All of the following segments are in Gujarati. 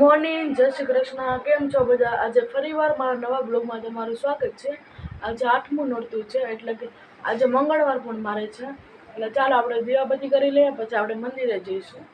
મોર્નિંગ, જય શ્રી કૃષ્ણ. કેમ છો બધા? આજે ફરીવાર મારા નવા બ્લોગમાં તમારું સ્વાગત છે. આજે 8મું નોરતું છે, એટલે કે આજે મંગળવાર પણ મારે છે. એટલે ચાલો આપણે દીવાબત્તી કરી લઈએ, પછી આપણે મંદિરે જઈશું.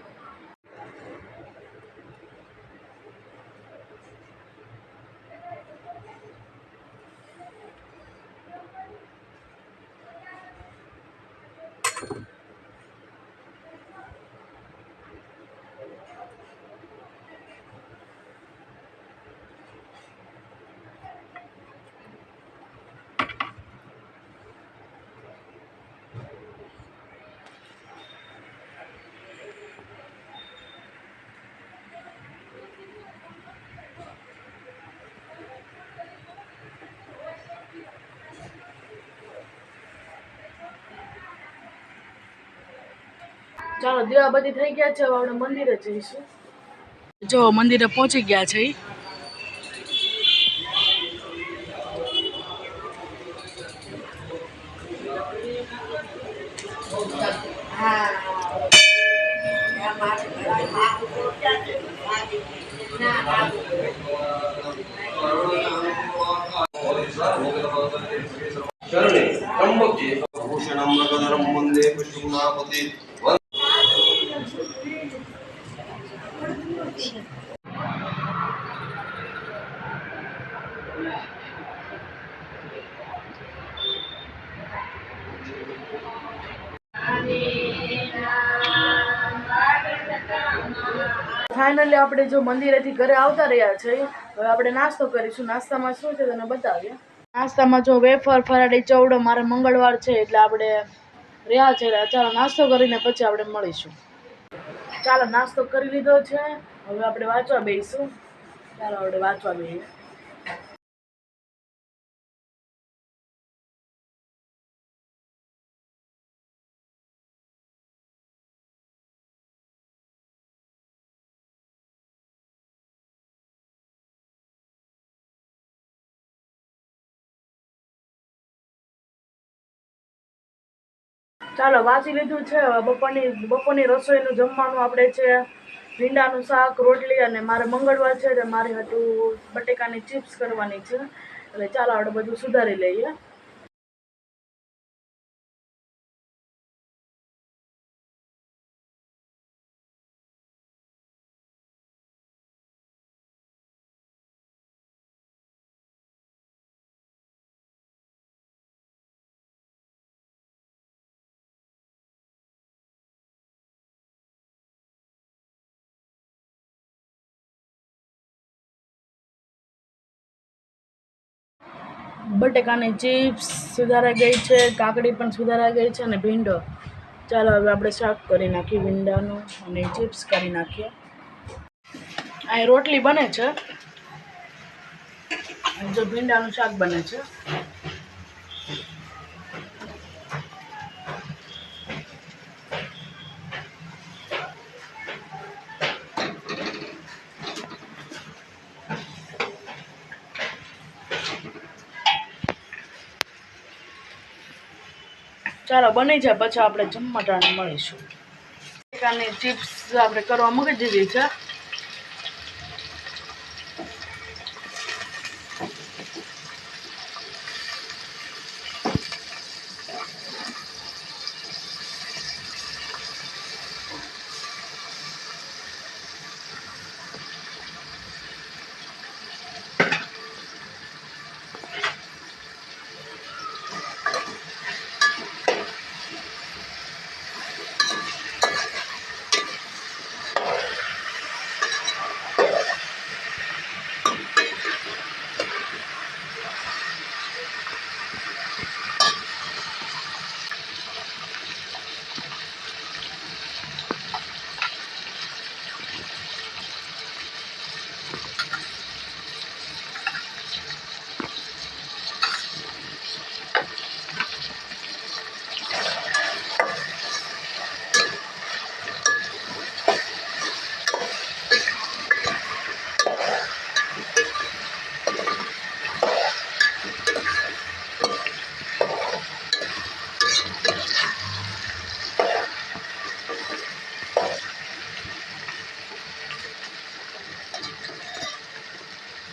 ચાલો દીવાબત્તી થઈ ગયા છે, હવે આપણે મંદિરે જઈશું. જો મંદિરે પહોંચી ગયા છે. શરણે ત્રંબકે ભૂષણમ મૃગધરમ વંદે પુષ્ટિગુણાપતિ. ફાઇનલી આપણે જો મંદિરેથી ઘરે આવતા રહ્યા છે. હવે આપણે નાસ્તો કરીશું. નાસ્તામાં શું છે તને બતાવીએ. નાસ્તામાં જો વેફર, ફરાળી ચવડો, મારે મંગળવાર છે એટલે આપણે રહ્યા છે. ચાલો નાસ્તો કરીને પછી આપણે મળીશું. ચાલો નાસ્તો કરી લીધો છે, હવે આપણે વાંચવા બેસીશું. ચાલો આપણે વાંચવા બેસીએ. ચાલો વાંચી લીધું છે. બપોરની રસોઈનું જમવાનું આપણે છે ભીંડાનું શાક, રોટલી, અને મારે મંગળવાર છે એટલે મારી હતું બટેકાની ચિપ્સ કરવાની છે. એટલે ચાલો આપણે બધું સુધારી લઈએ. બટેકાની ચિપ્સ સુધારાઈ ગઈ છે, કાકડી પણ સુધારાઈ ગઈ છે, અને ભીંડો. ચાલો હવે આપણે શાક કરી નાખીએ ભીંડાનું, અને ચિપ્સ કરી નાખીએ. અહીં રોટલી બને છે, જો ભીંડાનું શાક બને છે. ચાલો બની જાય પછી આપણે જમવા ટાણે મળીશું. બટેકાની ચિપ્સ આપણે કરવા મૂકી દીધી છે.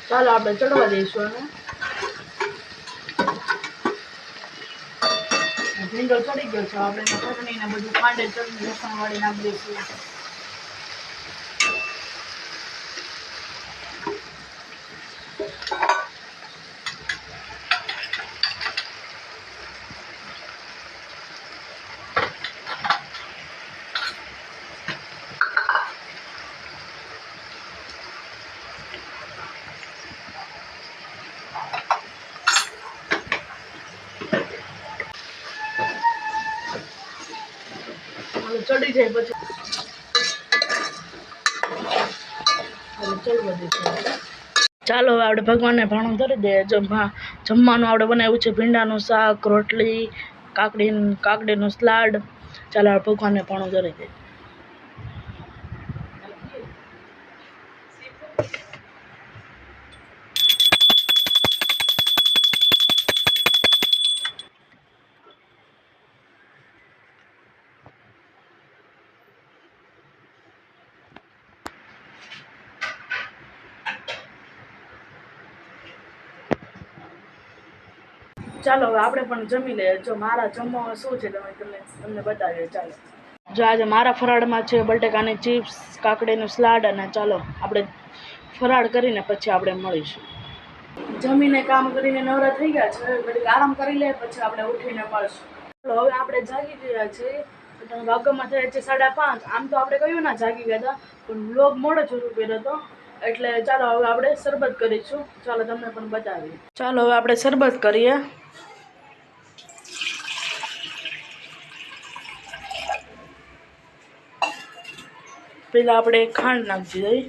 ચાલો આપણે ચડવા દઈશું અને ભીંડો ચડી ગયો છે. આપણે ચટણી ને બધું ખાંડે ચટણી લસણ વાળી નાખી દઈશું. ચડી જાય પછી ચડવા દઈશું. ચાલો હવે આપણે ભગવાનને ભાણું ધરી દઈએ. જમવાનું આપણે બનાવ્યું છે ભીંડાનું શાક, રોટલી, કાકડીનું સલાડ. ચાલો આપણે ભગવાનને ભાણું ધરી દઈએ. ચાલો હવે આપણે પણ જમી લઈએ. જો મારા જમવામાં શું છે તમને બતાવીએ. ચાલો જો આજે મારા ફરાળમાં છે બટેકાની ચિપ્સ, કાકડીનું સલાડ. અને ચાલો આપણે ફરાળ કરીને પછી આપણે મળીશું. જમીને કામ કરીને નવરા થઈ ગયા છે. ઘડીક આરામ કરી લે પછી આપણે ઉઠીને મળશું. ચાલો હવે આપણે જાગી ગયા છીએ. વાગવામાં થયા છે 5:30. આમ તો આપણે કહ્યું ના જાગી ગયા હતા, પણ વ્લોગ મોડો શરૂ કર્યો હતો. એટલે ચાલો હવે આપણે શરબત કરીશું. ચાલો તમને પણ બતાવીએ. ચાલો હવે આપણે શરબત કરીએ. પેલા આપણે ખાંડ નાખી દઈએ.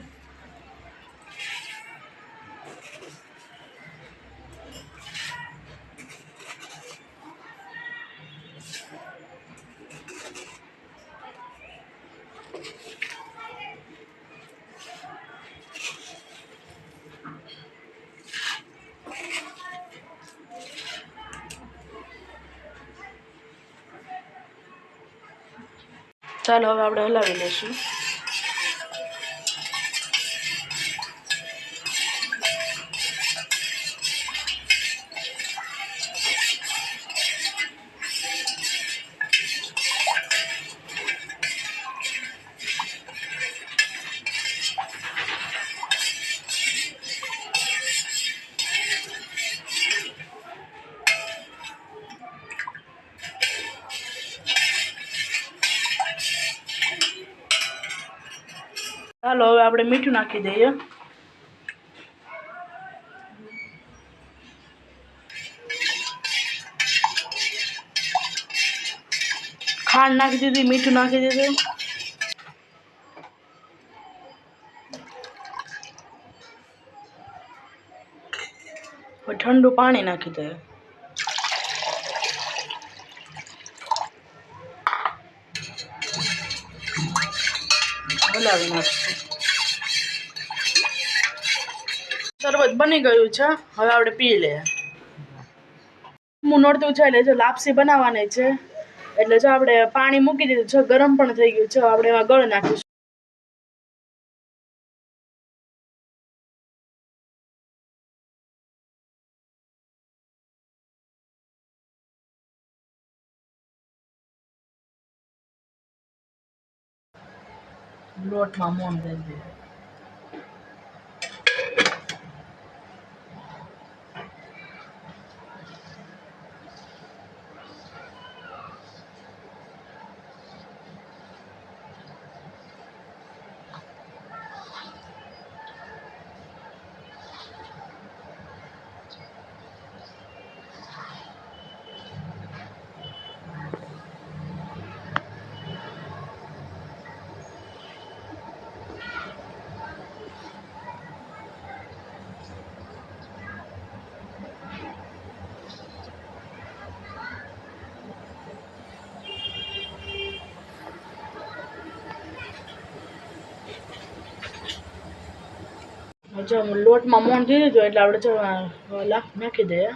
ચાલો હવે આપણે હલાવી લઈશું. ચાલો હવે આપણે મીઠું નાખી દઈએ. ખાંડ નાખી દીધી, મીઠું નાખી દીધું. હવે ઠંડુ પાણી નાખી દઈએ. હલાવી નાખીશું. શરબત બની ગયું છે. હવે આપણે પી લઈએ. હું નોરતું છે એટલે જો લાપસી બનાવવાની છે, એટલે જો આપણે પાણી મૂકી દીધું છે, ગરમ પણ થઈ ગયું છે. આપણે એમાં ગળ નાખીશું. લોટમાં મોણ દઈ દઈએ. જો લોટમાં મોણ દીધું હતું એટલે આપણે જો નાખી દઈએ.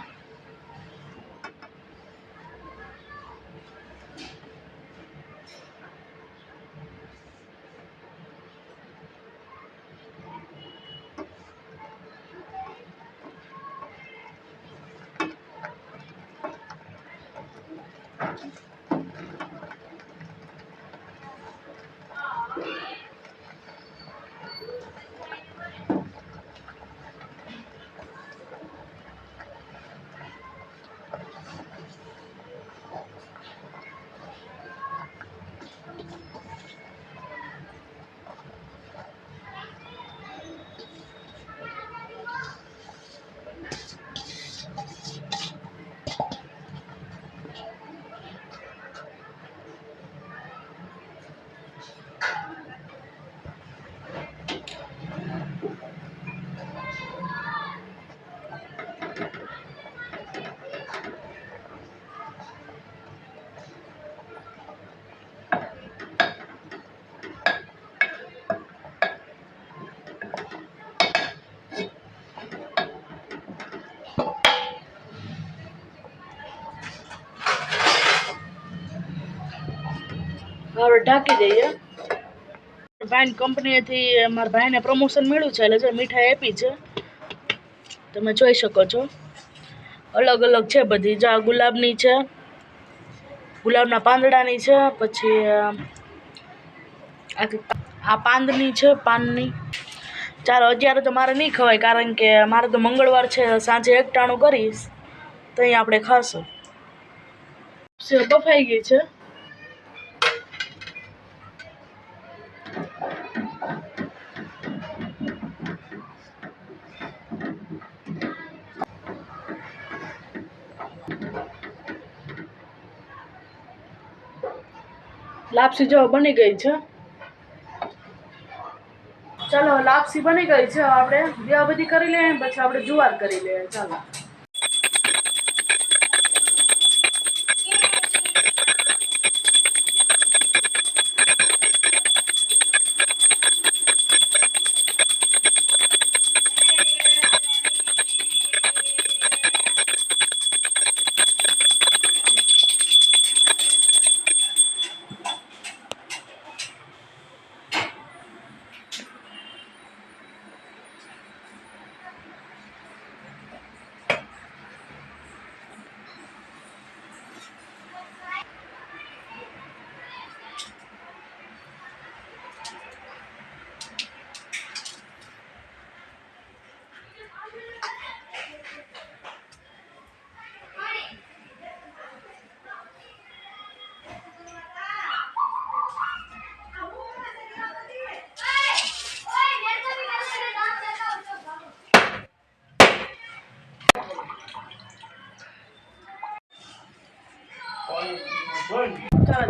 હવે ઢાંકી દઈએ. ભાઈ કંપનીથી મારા ભાઈને પ્રમોશન મળ્યું છે એટલે જો મીઠાઈ આપી છે, તમે જોઈ શકો છો. અલગ અલગ છે બધી. જો આ ગુલાબની છે, ગુલાબના પાંદડાની છે, પછી આ પાંદની છે, પાનની. ચાલો અત્યારે તો મારે નહીં ખવાય, કારણ કે મારે તો મંગળવાર છે, સાંજે એકટાણું કરીશ તો અહીં આપણે ખાશું. બફાઈ ગઈ છે. લાપસી જો બની ગઈ છે. ચાલો લાપસી બની ગઈ છે. આપણે બે બધી કરી લઈએ, પછી આપણે જુવાર કરી લઈએ. ચાલો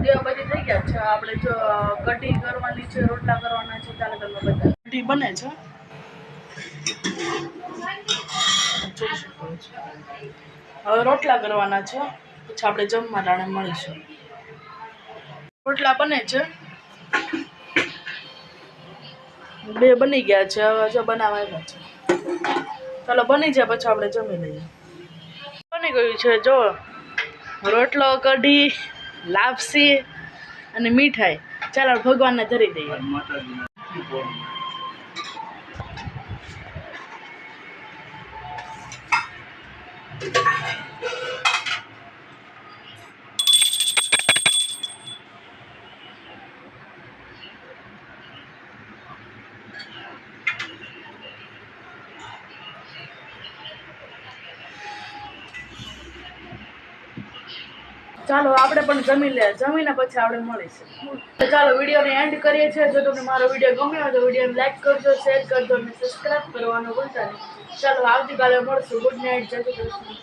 દેવ બધી થઈ ગયા છે. આપણે જો કઢી કરવાની છે, રોટલા કરવાના છે. ચાલો તમે બધા કઢી બને છે. હવે રોટલા કરવાના છે, પછી આપણે જમવા ટાણે મળીશું. રોટલા બને છે, બે બની ગયા છે. હવે જો બનાવવા આવ્યા છે. ચાલો બની જાય પછી આપણે જમી લઈએ. બની ગયું છે. જો રોટલો, કઢી, લાપસી અને મીઠાઈ. ચાલો ભગવાનને ધરી દઈએ. ચાલો આપણે પણ જમી લે. જમીને પછી આપણે મળીશું. ચાલો વિડીયોને એન્ડ કરીએ છીએ. જો તમને મારો વિડીયો ગમ્યો હોય તો વિડીયોને લાઈક કરજો, શેર કરજો અને સબસ્ક્રાઈબ કરવાનું ભૂલતા નહીં. ચાલો આવતીકાલે મળશું. Good night. જય શ્રી કૃષ્ણ.